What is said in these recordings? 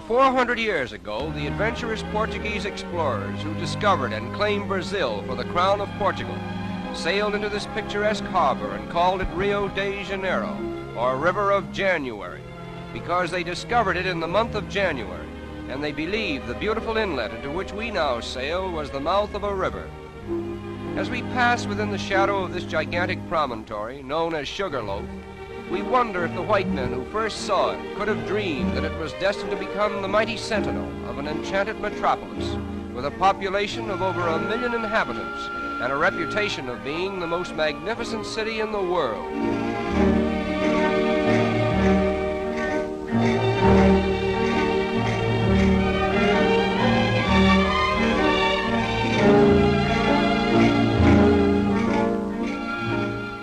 400 years ago, the adventurous Portuguese explorers who discovered and claimed Brazil for the crown of Portugal sailed into this picturesque harbor and called it Rio de Janeiro, or River of January, because they discovered it in the month of January, and they believed the beautiful inlet into which we now sail was the mouth of a river. As we pass within the shadow of this gigantic promontory, known as Sugarloaf, we wonder if the white men who first saw it could have dreamed that it was destined to become the mighty sentinel of an enchanted metropolis with a population of over 1 million inhabitants and a reputation of being the most magnificent city in the world.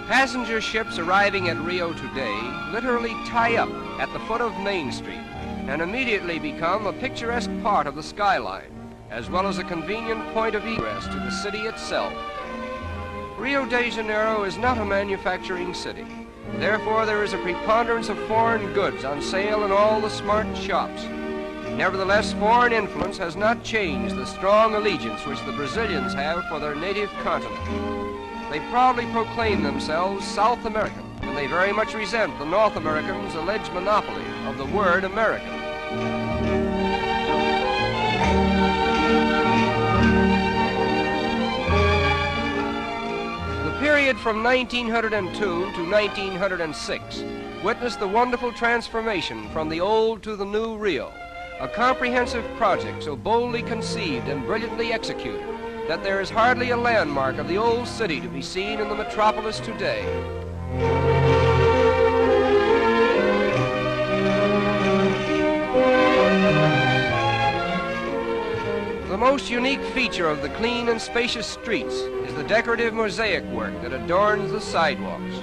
Passenger ships arriving at Rio today literally tie up at the foot of Main Street and immediately become a picturesque part of the skyline, as well as a convenient point of egress to the city itself. Rio de Janeiro is not a manufacturing city. Therefore, there is a preponderance of foreign goods on sale in all the smart shops. Nevertheless, foreign influence has not changed the strong allegiance which the Brazilians have for their native continent. They proudly proclaim themselves South American, and they very much resent the North Americans' alleged monopoly of the word American. The period from 1902 to 1906 witnessed the wonderful transformation from the old to the new Rio, a comprehensive project so boldly conceived and brilliantly executed that there is hardly a landmark of the old city to be seen in the metropolis today. The most unique feature of the clean and spacious streets is the decorative mosaic work that adorns the sidewalks.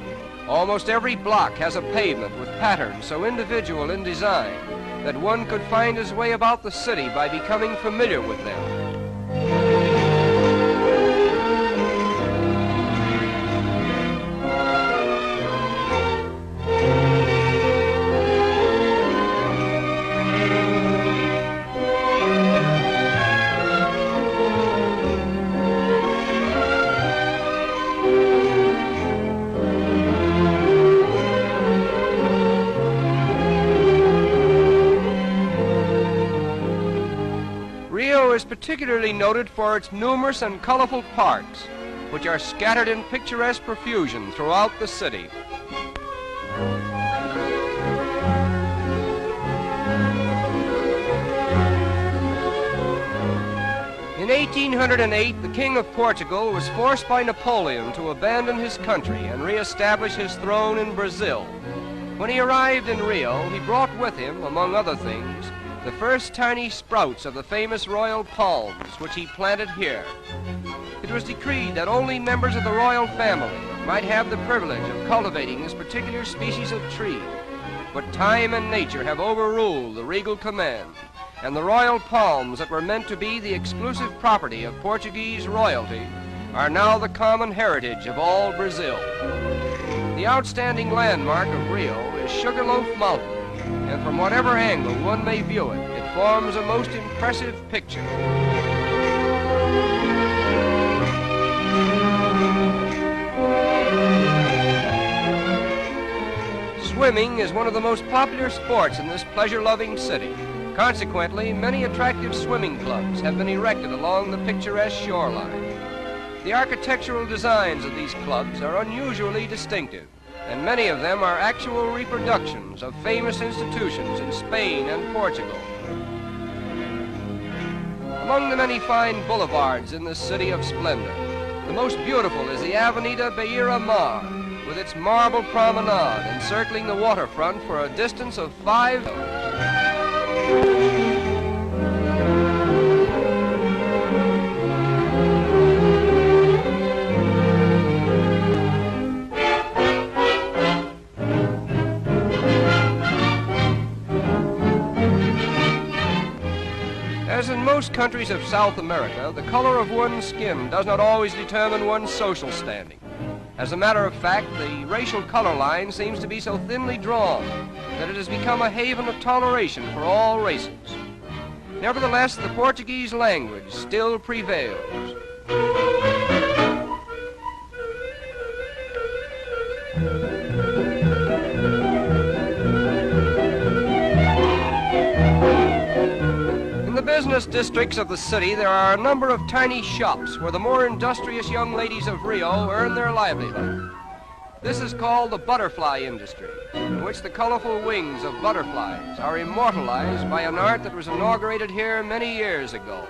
Almost every block has a pavement with patterns so individual in design that one could find his way about the city by becoming familiar with them. Rio is particularly noted for its numerous and colorful parks, which are scattered in picturesque profusion throughout the city. In 1808, the King of Portugal was forced by Napoleon to abandon his country and re-establish his throne in Brazil. When he arrived in Rio, he brought with him, among other things, the first tiny sprouts of the famous royal palms, which he planted here. It was decreed that only members of the royal family might have the privilege of cultivating this particular species of tree. But time and nature have overruled the regal command, and the royal palms that were meant to be the exclusive property of Portuguese royalty are now the common heritage of all Brazil. The outstanding landmark of Rio is Sugarloaf Mountain, and from whatever angle one may view it, it forms a most impressive picture. Swimming is one of the most popular sports in this pleasure-loving city. Consequently, many attractive swimming clubs have been erected along the picturesque shoreline. The architectural designs of these clubs are unusually distinctive, and many of them are actual reproductions of famous institutions in Spain and Portugal. Among the many fine boulevards in this city of splendor, the most beautiful is the Avenida Beira Mar, with its marble promenade encircling the waterfront for a distance of 5 miles. As in most countries of South America, the color of one's skin does not always determine one's social standing. As a matter of fact, the racial color line seems to be so thinly drawn that it has become a haven of toleration for all races. Nevertheless, the Portuguese language still prevails. In the business districts of the city, there are a number of tiny shops where the more industrious young ladies of Rio earn their livelihood. This is called the butterfly industry, in which the colorful wings of butterflies are immortalized by an art that was inaugurated here many years ago.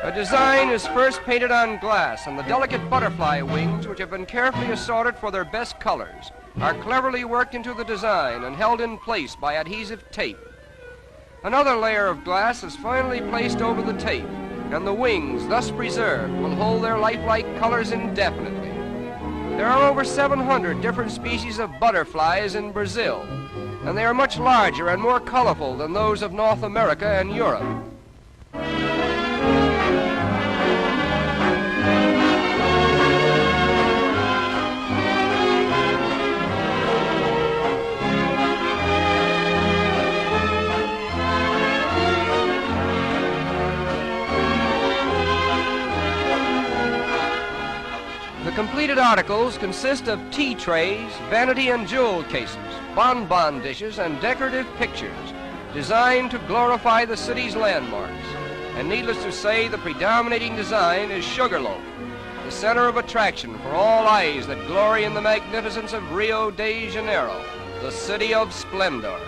The design is first painted on glass, and the delicate butterfly wings, which have been carefully assorted for their best colors, are cleverly worked into the design and held in place by adhesive tape. Another layer of glass is finally placed over the tape, and the wings, thus preserved, will hold their lifelike colors indefinitely. There are over 700 different species of butterflies in Brazil, and they are much larger and more colorful than those of North America and Europe. The completed articles consist of tea trays, vanity and jewel cases, bonbon dishes, and decorative pictures designed to glorify the city's landmarks. And needless to say, the predominating design is Sugarloaf, the center of attraction for all eyes that glory in the magnificence of Rio de Janeiro, the city of splendor.